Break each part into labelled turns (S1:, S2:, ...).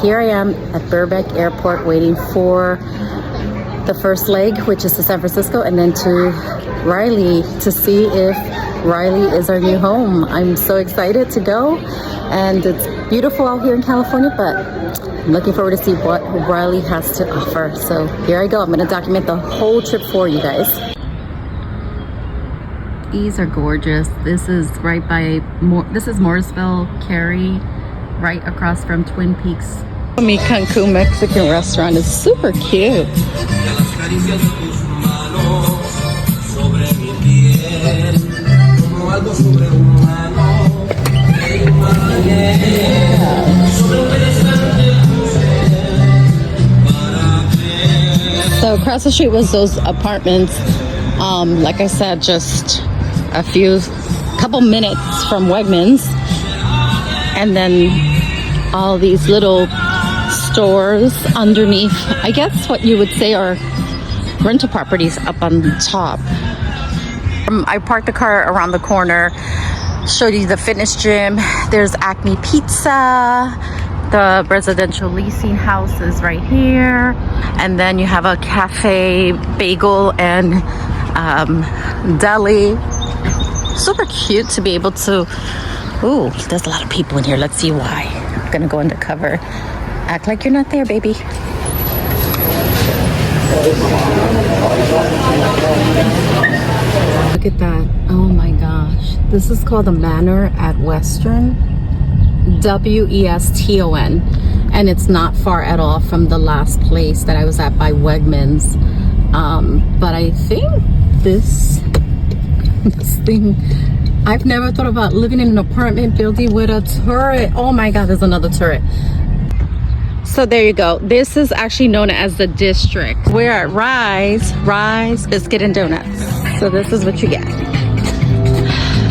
S1: here I am at Burbank Airport waiting for the first leg, which is to San Francisco, and then to Raleigh to see if Raleigh is our new home. I'm so excited to go, and it's beautiful out here in California, but I'm looking forward to see what Raleigh has to offer. So here I go. I'm going to document the whole trip for you guys. These are gorgeous. This is right by Morrisville, Cary, right across from Twin Peaks. Mi Cancun Mexican restaurant is super cute. So across the street was those apartments. Like I said, just a couple minutes from Wegmans, and then all these little stores underneath, I guess what you would say are rental properties up on the top. I parked the car around the corner, showed you the fitness gym. There's Acme Pizza. The residential leasing house is right here. And then you have a cafe, bagel, and deli. Super cute to be able to... Ooh, there's a lot of people in here. Let's see why. I'm gonna go undercover. Act like you're not there, baby. Look at that. Oh my gosh. This is called the Manor at Weston. Weston. And it's not far at all from the last place that I was at by Wegmans. But I think this thing, I've never thought about living in an apartment building with a turret. Oh my God, there's another turret. So there you go. This is actually known as the district. We're at Rise Biscuit and Donuts. So this is what you get.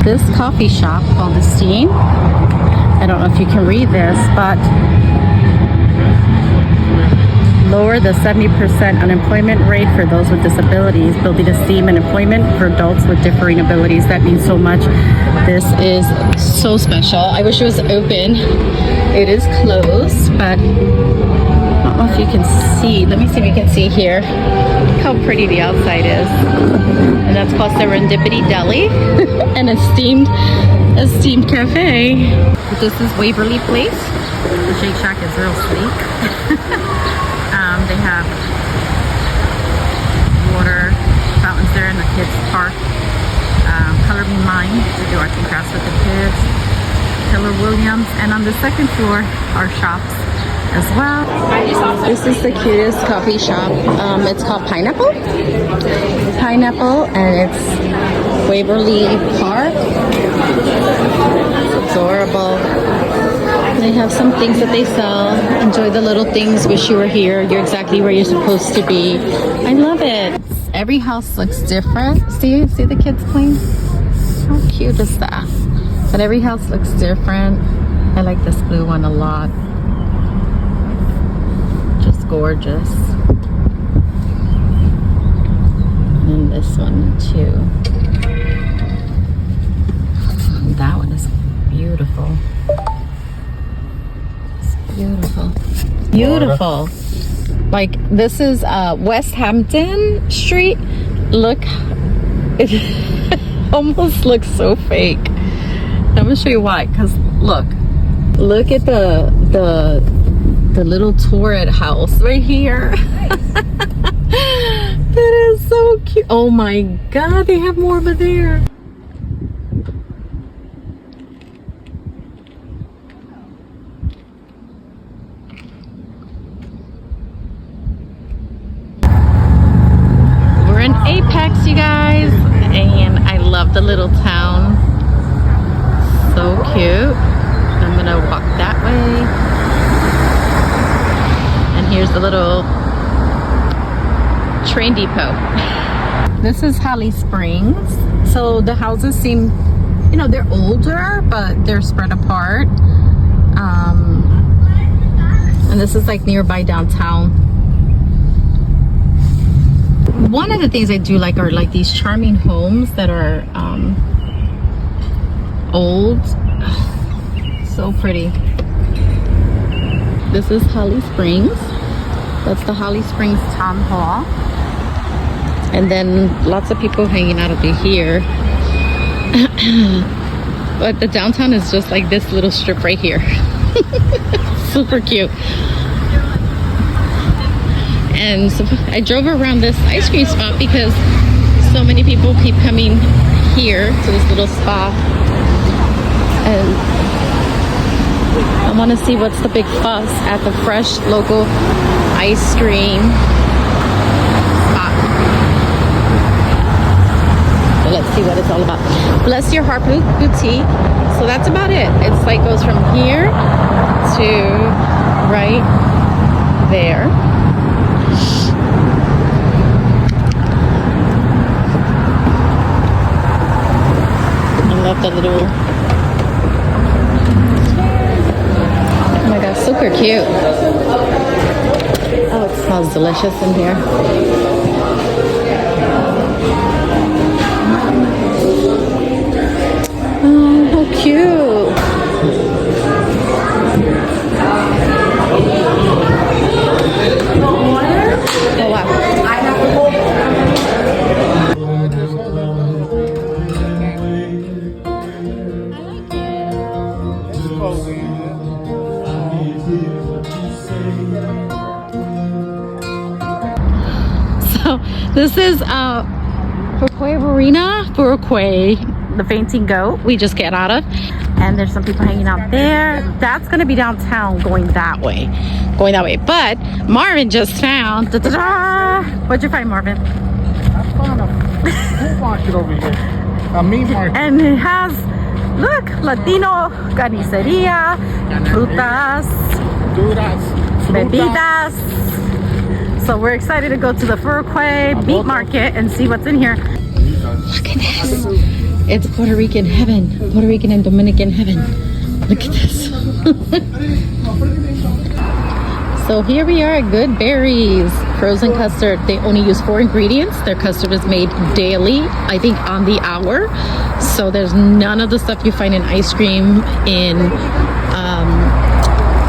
S1: This coffee shop called The Steam. I don't know if you can read this, but lower the 70% unemployment rate for those with disabilities, building esteem and employment for adults with differing abilities. That means so much. This is so special. I wish it was open. It is closed, but I don't know if you can see. Let me see if you can see here how pretty the outside is. And that's called Serendipity Deli, an esteemed cafe. This is Waverly Place. The Shake Shack is real sleek. They have water fountains there in the kids' park. Color Me Mine to do arts and crafts with the kids. Keller Williams, and on the second floor are shops as well. This is the cutest coffee shop. It's called Pineapple, and it's Waverly Park. It's adorable. They have some things that they sell. Enjoy the little things. Wish you were here. You're exactly where you're supposed to be. I love it. Every house looks different. See the kids playing? How cute is that? But every house looks different. I like this blue one a lot. Just gorgeous. And this one too. That one is beautiful. Beautiful. Like, this is West Hampton Street. Look, it almost looks so fake. I'm gonna show you why. Because look at the little turret house right here. That is so cute. Oh my God, they have more over there. Apex, you guys, and I love the little town. So cute. I'm gonna walk that way, and here's the little train depot. This is Holly Springs. So the houses seem, they're older, but they're spread apart. And this is like nearby downtown. One of the things I do like are like these charming homes that are old. So pretty. This is Holly Springs. That's the Holly Springs Town Hall. And then lots of people hanging out over here. But the downtown is just like this little strip right here. Super cute. And so I drove around this ice cream spot because so many people keep coming here to this little spot. And I want to see what's the big fuss at the fresh local ice cream spot. So let's see what it's all about. Bless Your Heart Boutique. So that's about it. It's like goes from here to right there. I love the little. Oh my gosh, super cute. Oh, it smells delicious in here. Oh, how cute. Oh, wow. So this is Furuquay Marina, Furuquay, the fainting goat we just get out of. And there's some people hanging out there. That's gonna be downtown going that way. But Marvin just found, what'd you find, Marvin?
S2: I found a food market over here. A meat market.
S1: And it has, look, Latino carniceria, frutas, bebidas. So we're excited to go to the Furuquay meat market and see what's in here. Look at this. It's Puerto Rican heaven. Puerto Rican and Dominican heaven. Look at this. So here we are at Good Berries frozen custard. They only use 4 ingredients. Their custard is made daily, I think on the hour. So there's none of the stuff you find in ice cream in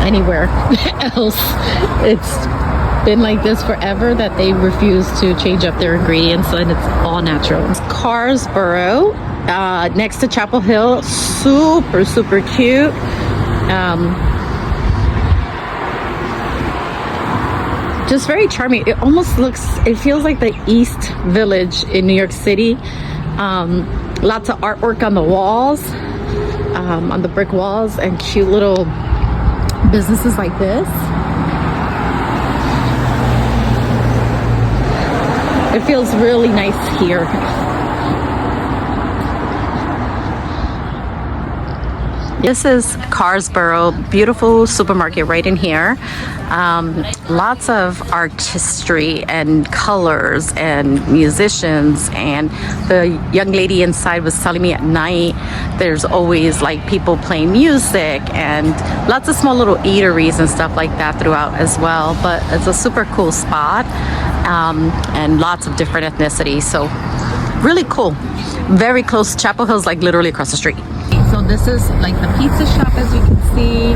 S1: anywhere else. It's been like this forever that they refuse to change up their ingredients, and it's all natural. It's Carsboro, next to Chapel Hill. Super cute. Just very charming. It almost looks, it feels like the East Village in New York City. Lots of artwork on the walls, on the brick walls, and cute little businesses like this. It feels really nice here. This is Carsboro, beautiful supermarket right in here. Lots of artistry and colors and musicians, and the young lady inside was telling me at night there's always like people playing music and lots of small little eateries and stuff like that throughout as well. But it's a super cool spot, and lots of different ethnicities, so really cool. Very close. Chapel Hill's like literally across the street. So this is like the pizza shop, as you can see.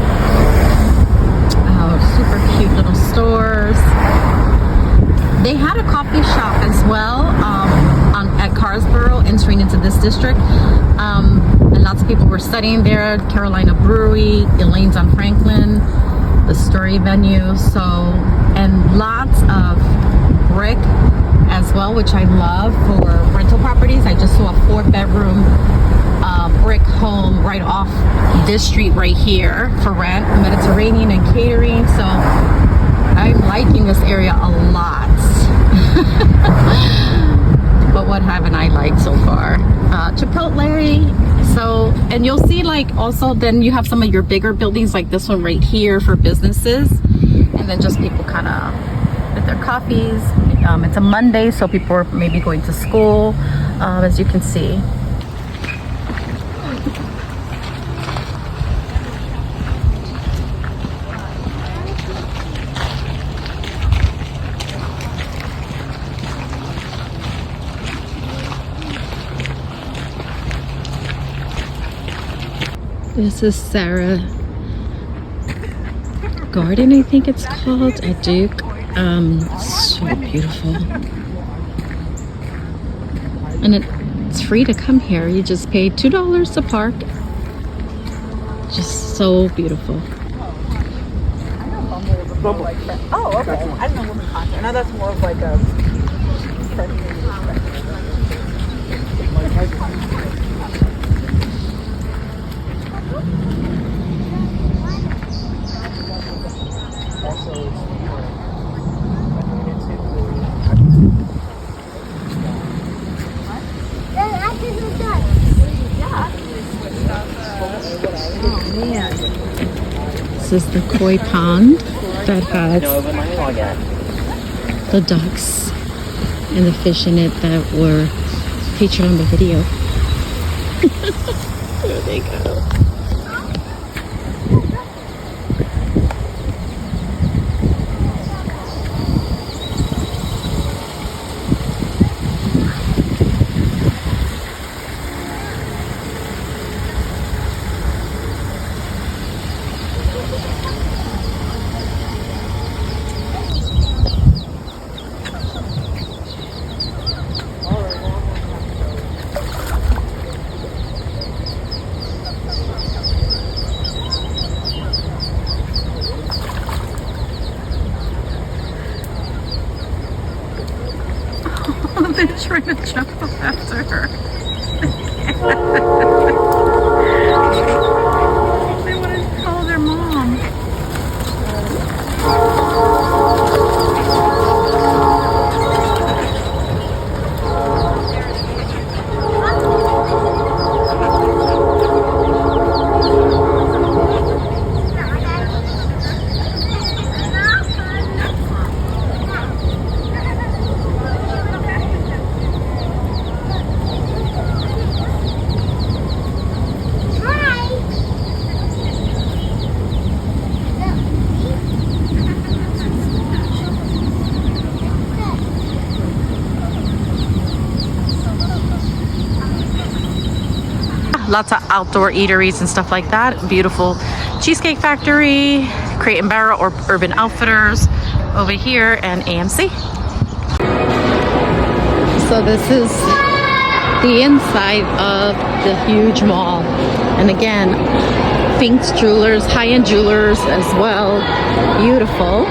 S1: Super cute little stores. They had a coffee shop as well at Carsboro, entering into this district. And lots of people were studying there. Carolina Brewery, Elaine's on Franklin, the Story venue. So, and lots of brick as well, which I love for rental properties. I just saw a 4-bedroom brick home right off this street right here for rent, Mediterranean and catering. So I'm liking this area a lot. But what haven't I liked so far? Chipotle. So, and you'll see like also then you have some of your bigger buildings like this one right here for businesses, and then just people kind of with their coffees. It's a Monday, so people are maybe going to school, as you can see. This is Sarah. Garden, I think it's called, at Duke. So beautiful. And it's free to come here. You just pay $2 to park. Just so beautiful.
S3: Oh, okay. I didn't know women concert. Now that's more of like a.
S1: This is the koi pond that has the ducks and the fish in it that were featured on the video. There they go. They're trying to jump up after her. They want to call their mom. Lots of outdoor eateries and stuff like that. Beautiful Cheesecake Factory, Crate and Barrel or Urban Outfitters over here, and AMC. So this is the inside of the huge mall. And again, Fink's Jewelers, high-end jewelers as well. Beautiful.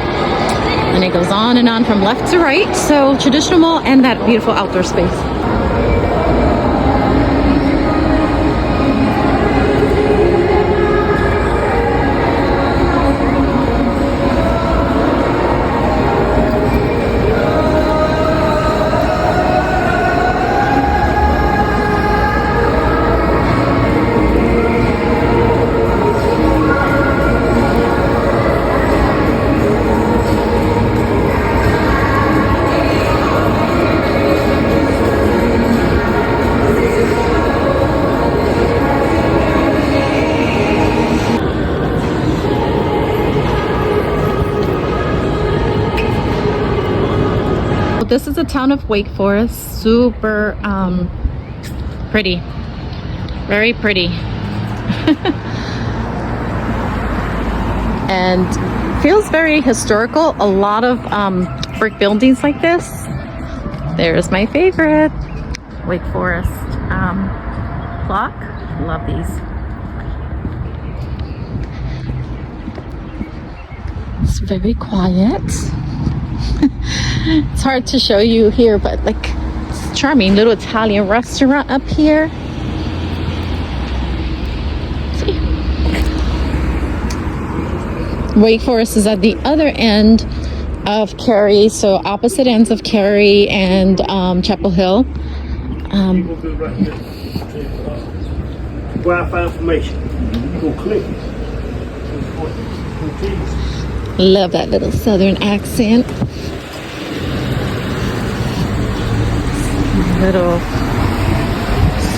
S1: And it goes on and on from left to right. So traditional mall and that beautiful outdoor space. This is the town of Wake Forest. Super pretty, very pretty. And feels very historical. A lot of brick buildings like this. There's my favorite, Wake Forest clock. Love these. It's very quiet. It's hard to show you here, but like, it's a charming little Italian restaurant up here. See? Wake Forest is at the other end of Cary, so opposite ends of Cary and Chapel Hill.
S4: Wi-Fi information. Go click.
S1: Love that little southern accent. Little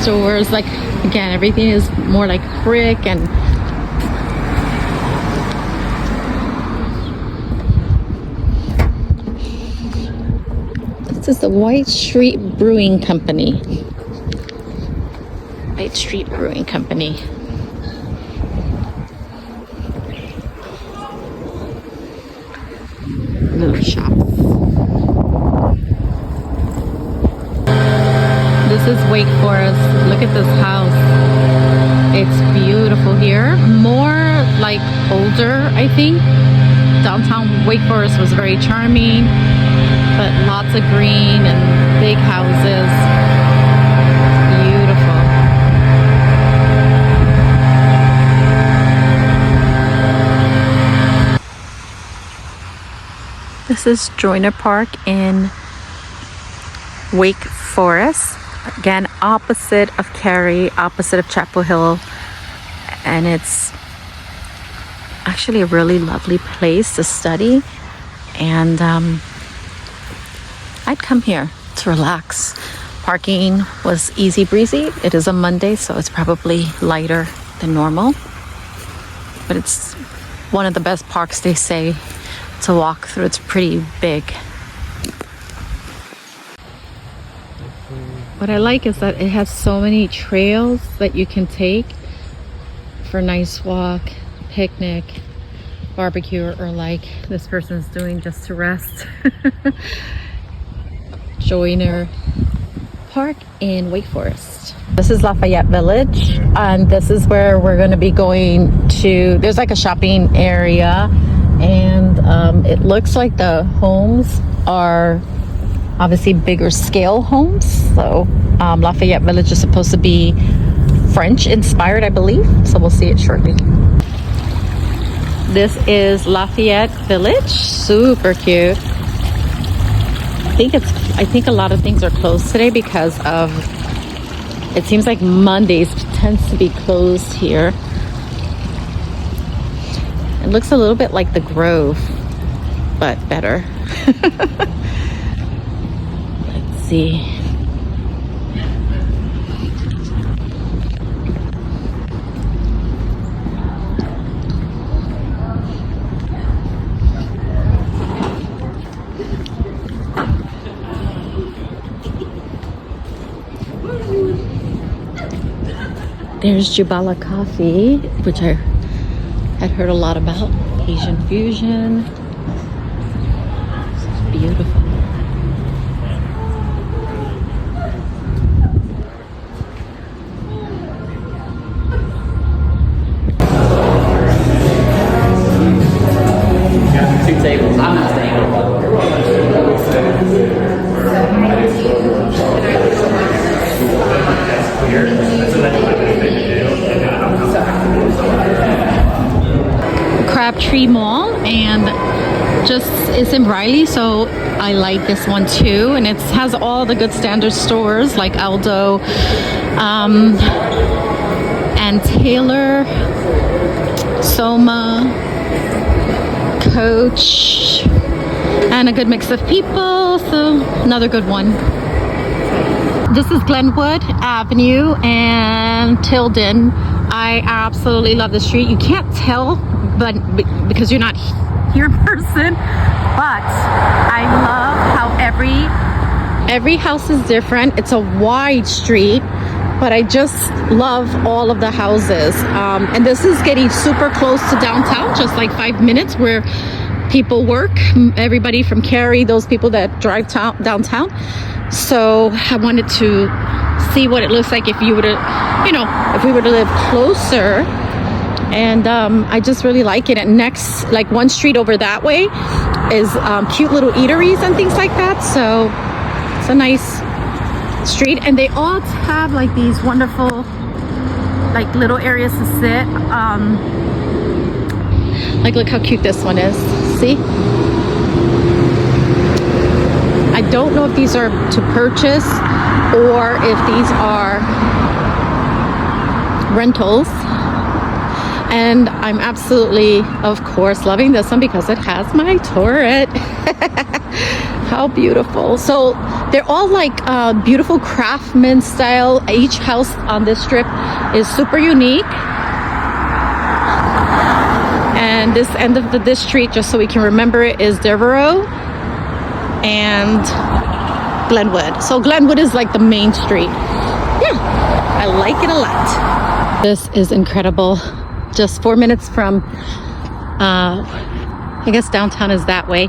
S1: stores, like, again, everything is more like brick. And this is the White Street Brewing Company. White Street Brewing Company. to shop. This is Wake Forest. Look at this house. It's beautiful here. More like older, I think. Downtown Wake Forest was very charming, but lots of green and big houses. Beautiful. This is Cary Park in Wake Forest. Again, opposite of Cary, opposite of Chapel Hill. And it's actually a really lovely place to study. And I'd come here to relax. Parking was easy breezy. It is a Monday, so it's probably lighter than normal. But it's one of the best parks, they say, to walk through. It's pretty big. What I like is that it has so many trails that you can take for a nice walk, picnic, barbecue, or like this person's doing just to rest. Cary Park in Wake Forest. This is Lafayette Village, and this is where we're going to be going to. There's like a shopping area, and it looks like the homes are obviously bigger scale homes. So Lafayette Village is supposed to be French inspired, I believe. So we'll see it shortly. This is Lafayette Village. Super cute. I think a lot of things are closed today because of, it seems like Mondays tends to be closed here. It looks a little bit like the Grove, but better. Let's see. There's Jubala Coffee, which I had heard a lot about. Asian fusion. It's beautiful.
S5: Two tables. I'm not staying.
S1: Crabtree Mall, and just it's in Raleigh, so I like this one too. And it has all the good standard stores like Aldo and Taylor, Soma, Coach, and a good mix of people. So another good one. This is Glenwood Avenue and Tilden. I absolutely love the street. You can't tell, but because you're not here in person, but I love how every house is different. It's a wide street, but I just love all of the houses. And this is getting super close to downtown, just like 5 minutes where people work. Everybody from Cary, those people that drive downtown. So I wanted to see what it looks like if you were to, if we were to live closer. And I just really like it. And next, like one street over that way is cute little eateries and things like that. So it's a nice street. And they all have like these wonderful, like little areas to sit. Like look how cute this one is. See? I don't know if these are to purchase or if these are rentals. And I'm absolutely, of course, loving this one because it has my turret. How beautiful. So they're all like beautiful craftsman style. Each house on this strip is super unique. And this end of this street, just so we can remember it, is Devereaux and Glenwood. So Glenwood is like the main street. Yeah, I like it a lot. This is incredible. Just 4 minutes from, I guess downtown is that way.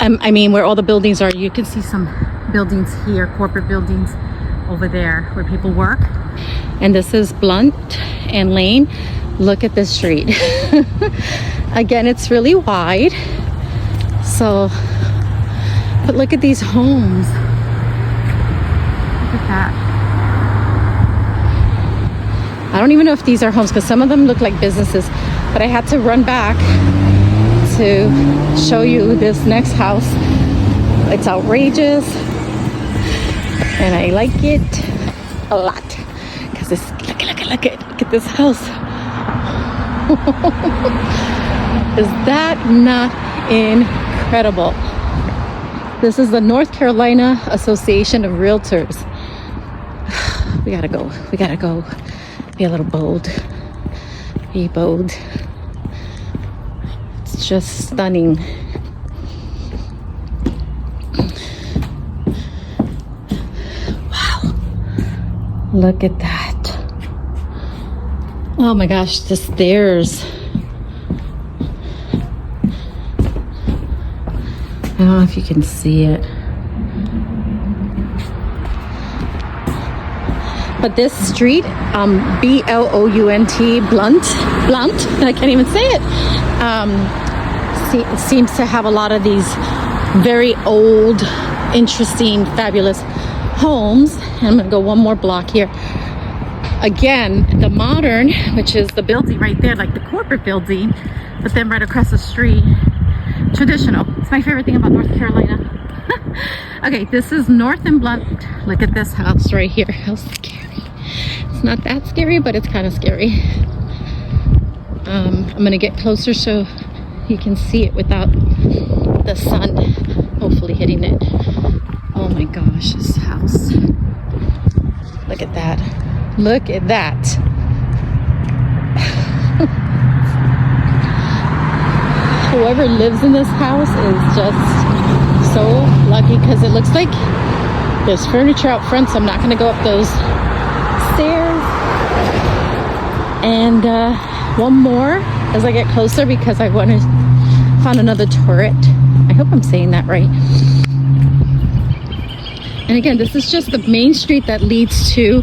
S1: I mean, where all the buildings are. You can see some buildings here, corporate buildings over there where people work. And this is Blunt and Lane. Look at this street. Again, it's really wide. So, but look at these homes. Look at that. I don't even know if these are homes because some of them look like businesses, but I had to run back to show you this next house. It's outrageous and I like it a lot because it's look at this house. Is that not incredible? This is the North Carolina Association of Realtors. We gotta go. Be a little bold. Be bold. It's just stunning. Wow. Look at that. Oh my gosh, the stairs. I don't know if you can see it. But this street, B-L-O-U-N-T, Blunt, I can't even say it, seems to have a lot of these very old, interesting, fabulous homes. And I'm gonna go one more block here. Again, the modern, which is the building right there, like the corporate building, but then right across the street, traditional. It's my favorite thing about North Carolina. Okay, this is North and Blunt. Look at this house right here. How scary. It's not that scary, but it's kind of scary. I'm gonna get closer so you can see it without the sun hopefully hitting it. Oh my gosh, this house. Look at that. Look at that. Whoever lives in this house is just so lucky because it looks like there's furniture out front, so I'm not going to go up those stairs. And one more as I get closer because I want to find another turret. I hope I'm saying that right. And again, this is just the main street that leads to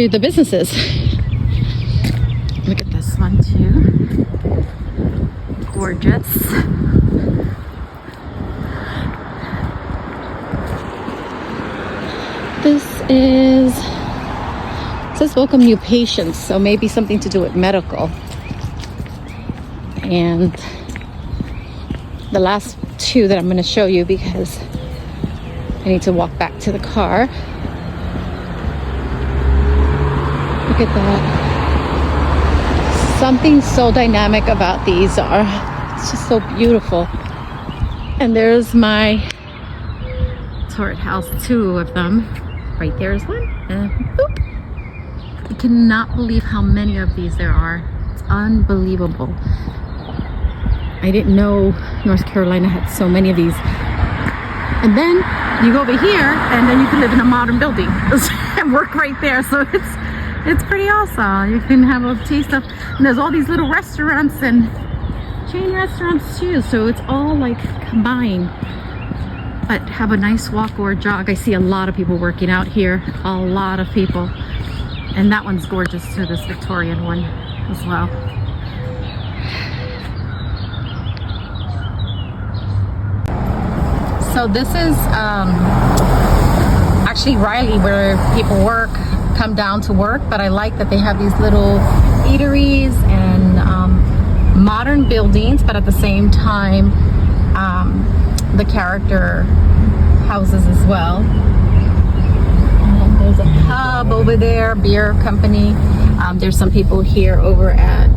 S1: the businesses. Look at this one too. Gorgeous. This is, it says welcome new patients, so maybe something to do with medical. And the last two that I'm going to show you because I need to walk back to the car. Look at that. Something so dynamic about these are, it's just so beautiful. And there's my turret house, two of them. Right there is one, and boop. I cannot believe how many of these there are. It's unbelievable. I didn't know North Carolina had so many of these. And then you go over here, and then you can live in a modern building and work right there. So it's pretty awesome. You can have a taste of, and there's all these little restaurants and chain restaurants too. So it's all like combined. But have a nice walk or jog. I see a lot of people working out here. A lot of people. And that one's gorgeous too, this Victorian one as well. So this is actually Raleigh, where people come down to work, but I like that they have these little eateries and modern buildings, but at the same time the character houses as well. And there's a pub over there, beer company. There's some people here over at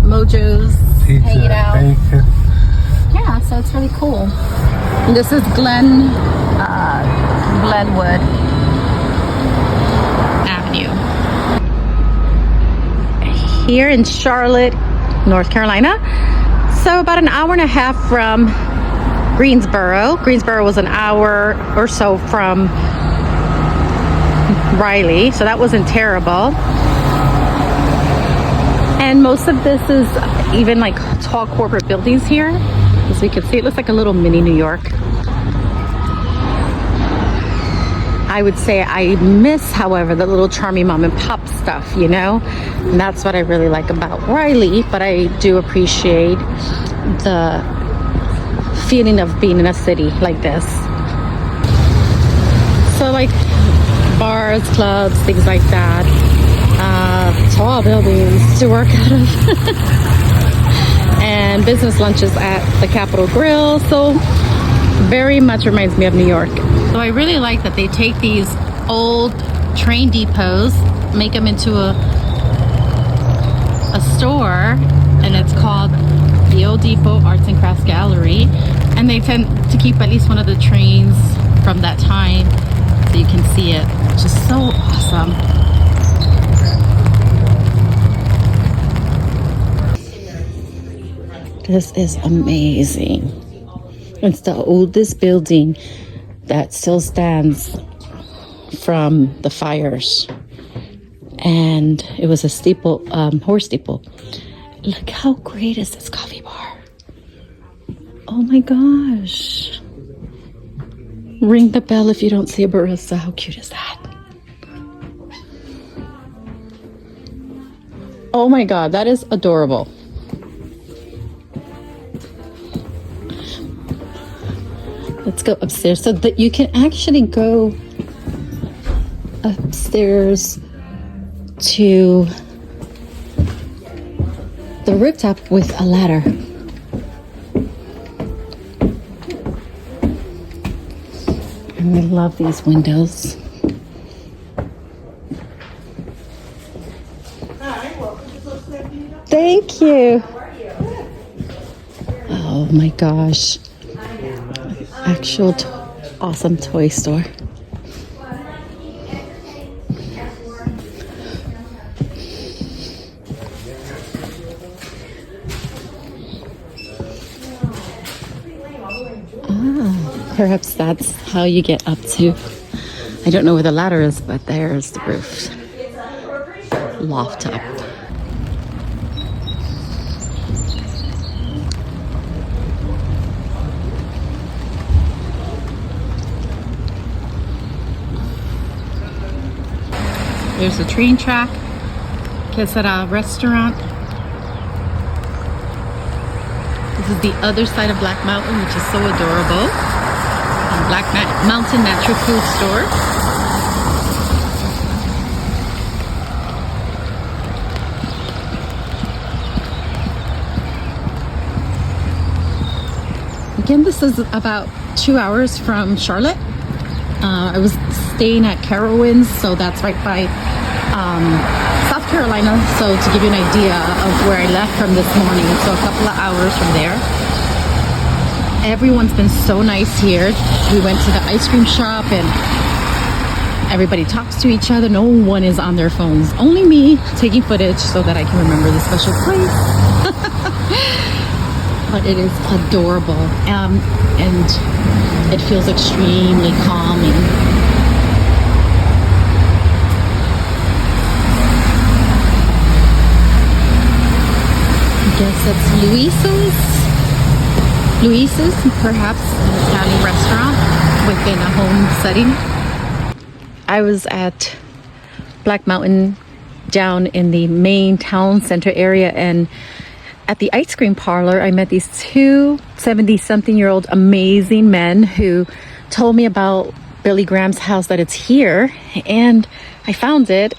S1: Mojo's hanging out. Yeah, so it's really cool. And this is Glenwood Avenue. Here in Charlotte, North Carolina. So about an hour and a half from Greensboro. Greensboro was an hour or so from Raleigh, so that wasn't terrible. And most of this is even like tall corporate buildings here. As you can see, it looks like a little mini New York. I would say I miss, however, the little charming mom and pop stuff, you know? And that's what I really like about Raleigh, but I do appreciate the feeling of being in a city like this. So like bars, clubs, things like that. Tall buildings to work out of. And business lunches at the Capitol Grill. So very much reminds me of New York. So I really like that they take these old train depots, make them into a store, and it's called the Old Depot Arts and Crafts Gallery. And they tend to keep at least one of the trains from that time so you can see it, which is so awesome. This is amazing. It's the oldest building that still stands from the fires. And it was a steeple, horse steeple. Look how great is this coffee bar. Oh my gosh. Ring the bell if you don't see a barista. How cute is that? Oh my God, that is adorable. Let's go upstairs so that you can actually go upstairs to the rooftop with a ladder. And I love these windows. Thank you. Oh my gosh. Actual awesome toy store. Perhaps that's how you get up to. I don't know where the ladder is, but there's the roof. Loft up. There's a train track. Quesada restaurant. This is the other side of Black Mountain, which is so adorable. Black Mountain Natural Food Store. Again, this is about 2 hours from Charlotte. I was staying at Carowinds, so that's right by South Carolina. So to give you an idea of where I left from this morning, so a couple of hours from there. Everyone's been so nice here. We went to the ice cream shop and everybody talks to each other. No one is on their phones. Only me taking footage so that I can remember the special place. But it is adorable. And it feels extremely calming. I guess that's Luisa's, perhaps an Italian restaurant within a home setting. I was at Black Mountain down in the main town center area, and at the ice cream parlor I met these two 70-something-year-old amazing men who told me about Billy Graham's house, that it's here, and I found it.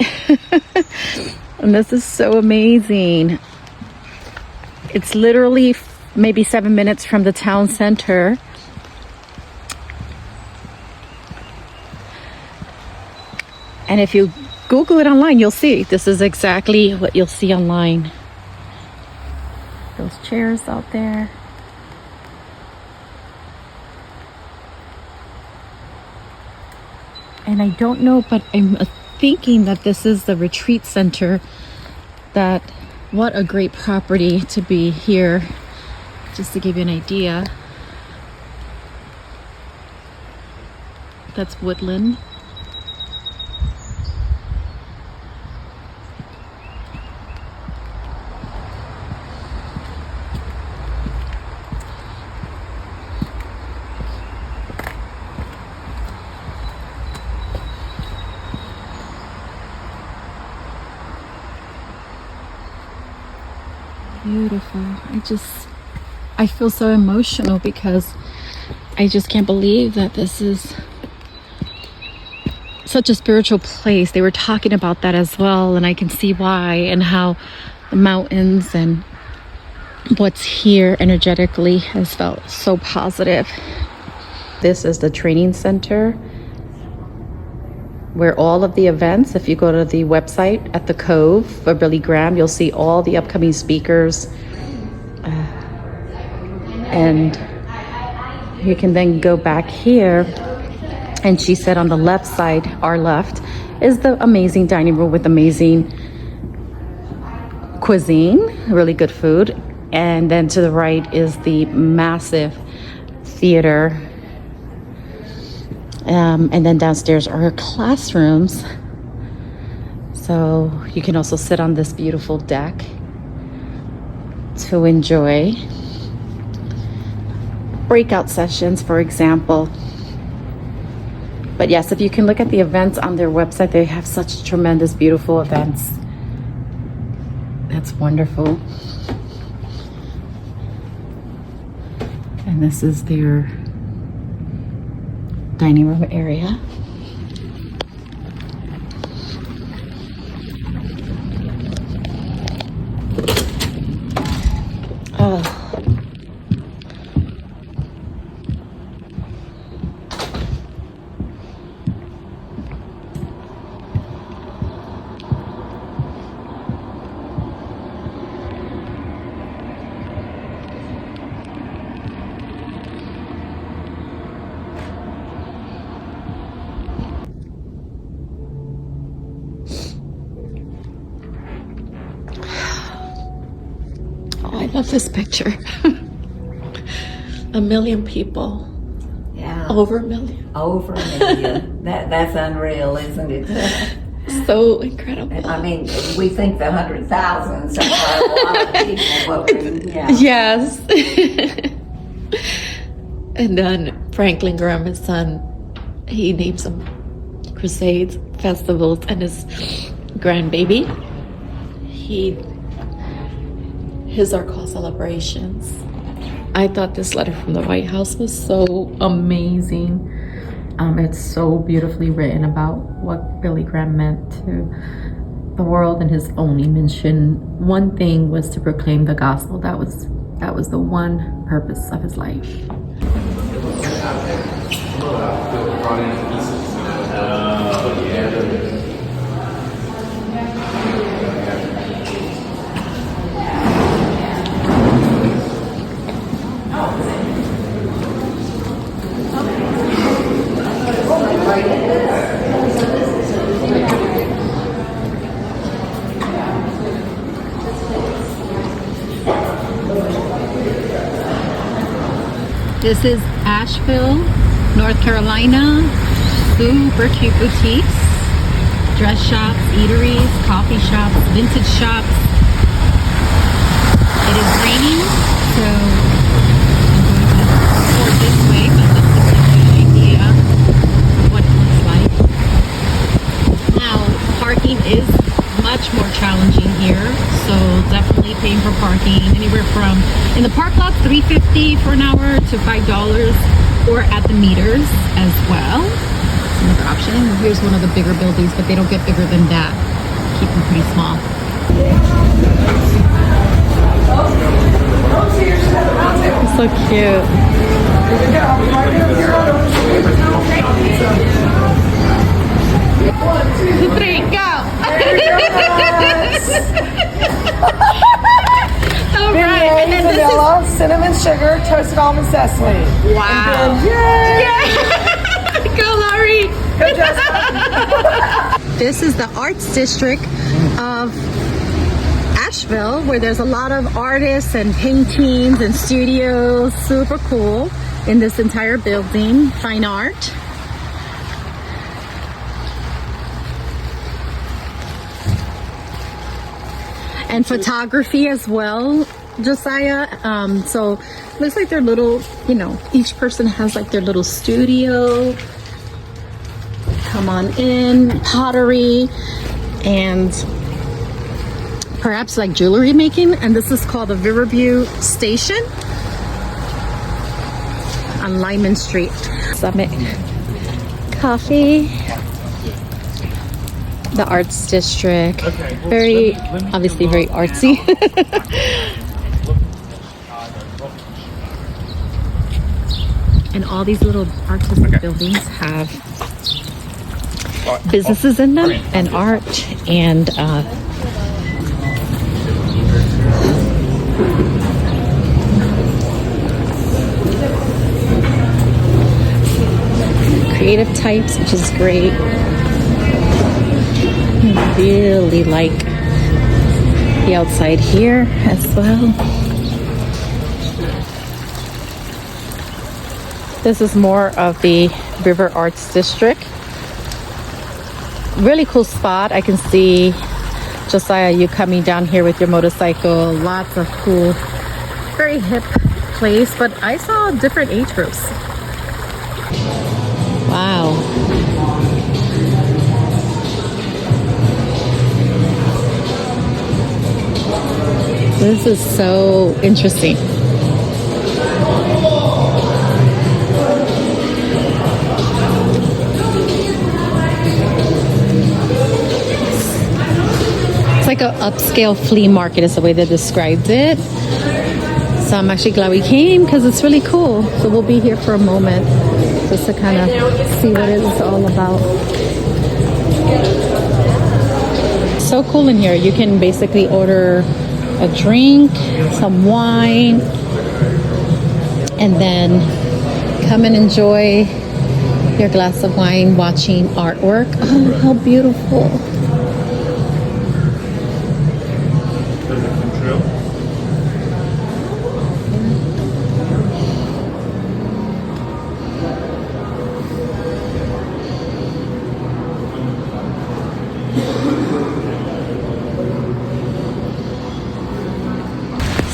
S1: And this is so amazing. It's literally maybe 7 minutes from the town center. And if you Google it online, you'll see this is exactly what you'll see online. Those chairs out there. And I don't know, but I'm thinking that this is the retreat center. That, what a great property to be here. Just to give you an idea. That's woodland. beautiful. I feel so emotional because I just can't believe that this is such a spiritual place. They were talking about that as well, and I can see why, and how the mountains and what's here energetically has felt so positive. This is the training center where all of the events, if you go to the website at the Cove for Billy Graham, you'll see all the upcoming speakers. And you can then go back here, and she said on the left side, our left, is the amazing dining room with amazing cuisine, really good food. And then to the right is the massive theater. And then downstairs are classrooms. So you can also sit on this beautiful deck to enjoy breakout sessions, for example. But yes, if you can look at the events on their website, they have such tremendous, beautiful events. That's wonderful. And this is their dining room area. Oh. I love this picture. 1 million people.
S6: Yeah.
S1: Over 1 million.
S6: Over 1 million. That's unreal, isn't it?
S1: So incredible.
S6: I mean, we think the 100,000s are a lot of people, but yeah.
S1: Yes. And then Franklin Graham, his son, he names them crusades, festivals, and his grandbaby, his are called celebrations. I thought this letter from the White House was so amazing. It's so beautifully written about what Billy Graham meant to the world, and his only mission, one thing, was to proclaim the gospel. That was the one purpose of his life. This is Asheville, North Carolina. Super cute boutiques, dress shops, eateries, coffee shops, vintage shops. It is raining, so I'm going to pour this way, but this is an idea of what it looks like. Now, parking is much more challenging here, so definitely paying for parking anywhere from, in the park lot, $3.50 for an hour to $5, or at the meters as well. Another option. Here's one of the bigger buildings, but they don't get bigger than that. Keep them pretty small. It's so cute. One, two, three, go! All right. And then
S7: vanilla, cinnamon sugar, toasted almond sesame.
S1: Wow.
S7: And then,
S1: Yeah. Go, Laurie.
S7: Go, Jessica.
S1: This is the arts district of Asheville, where there's a lot of artists and paintings and studios. Super cool in this entire building. Fine art. And photography as well, Josiah. So looks like they're little, each person has like their little studio. Come on in, pottery, and perhaps like jewelry making, and this is called the Riverview Station on Lyman Street. Summit Coffee, the Arts District, very obviously very artsy. And all these little artistic buildings have businesses in them and art and creative types, which is great. I really like the outside here as well. This is more of the River Arts District. Really cool spot. I can see, Josiah, you coming down here with your motorcycle. Lots of cool, very hip place, but I saw different age groups. Wow. This is so interesting. It's like an upscale flea market is the way they described it. So I'm actually glad we came because it's really cool. So we'll be here for a moment just to kind of see what it's all about. So cool in here. You can basically order a drink, some wine, and then come and enjoy your glass of wine watching artwork. Oh, how beautiful.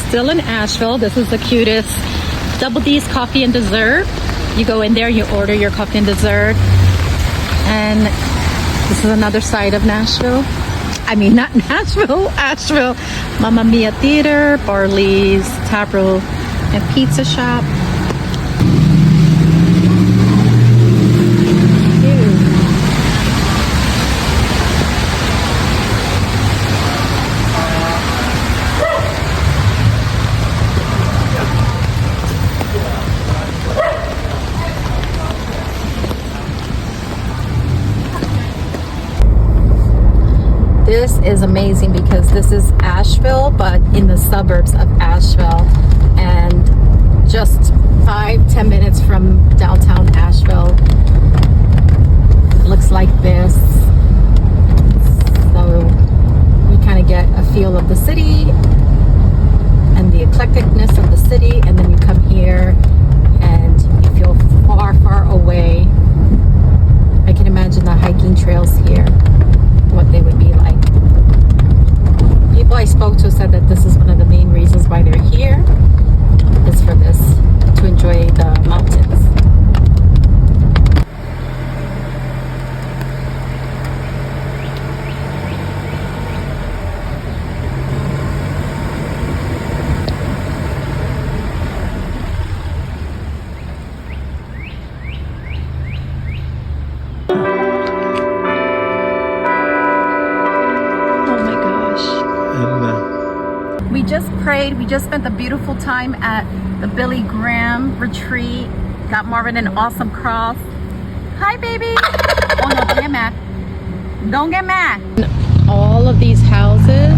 S1: Still in Asheville. This is the cutest Double D's Coffee and Dessert. You go in there, you order your coffee and dessert. And this is another side of Nashville. I mean, not Nashville, Asheville. Mamma Mia Theater, Barley's Taproom and Pizza Shop. This is amazing because this is Asheville, but in the suburbs of Asheville, and just 5-10 minutes from downtown Asheville. It looks like this. So you kind of get a feel of the city and the eclecticness of the city, and then you come here and you feel far, far away. I can imagine the hiking trails here, what they would be like. People I spoke to said that this is one of the main reasons why they're here, is for this, to enjoy the mountains. We just prayed. We just spent a beautiful time at the Billy Graham retreat. Got Marvin an awesome cross. Hi, baby. Oh no, don't get mad. Don't get mad. All of these houses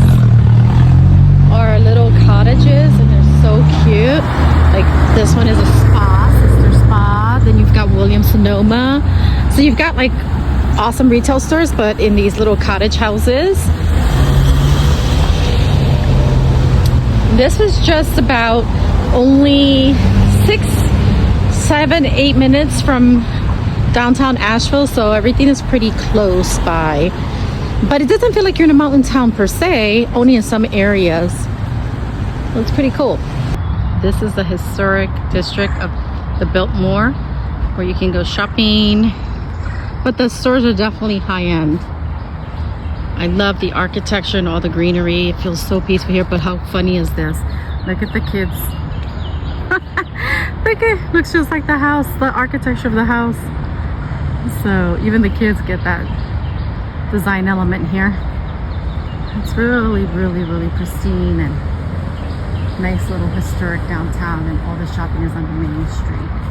S1: are little cottages and they're so cute. Like this one is a spa, sister spa. Then you've got Williams-Sonoma. So you've got like awesome retail stores, but in these little cottage houses. This was just about only 6, 7, 8 minutes from downtown Asheville, so everything is pretty close by. But it doesn't feel like you're in a mountain town per se, only in some areas. So it's pretty cool. This is the historic district of the Biltmore, where you can go shopping, but the stores are definitely high end. I love the architecture and all the greenery. It feels so peaceful here, but how funny is this? Look at the kids. Look at, looks just like the house, the architecture of the house. So even the kids get that design element here. It's really, really, really pristine and nice little historic downtown, and all the shopping is on the main street.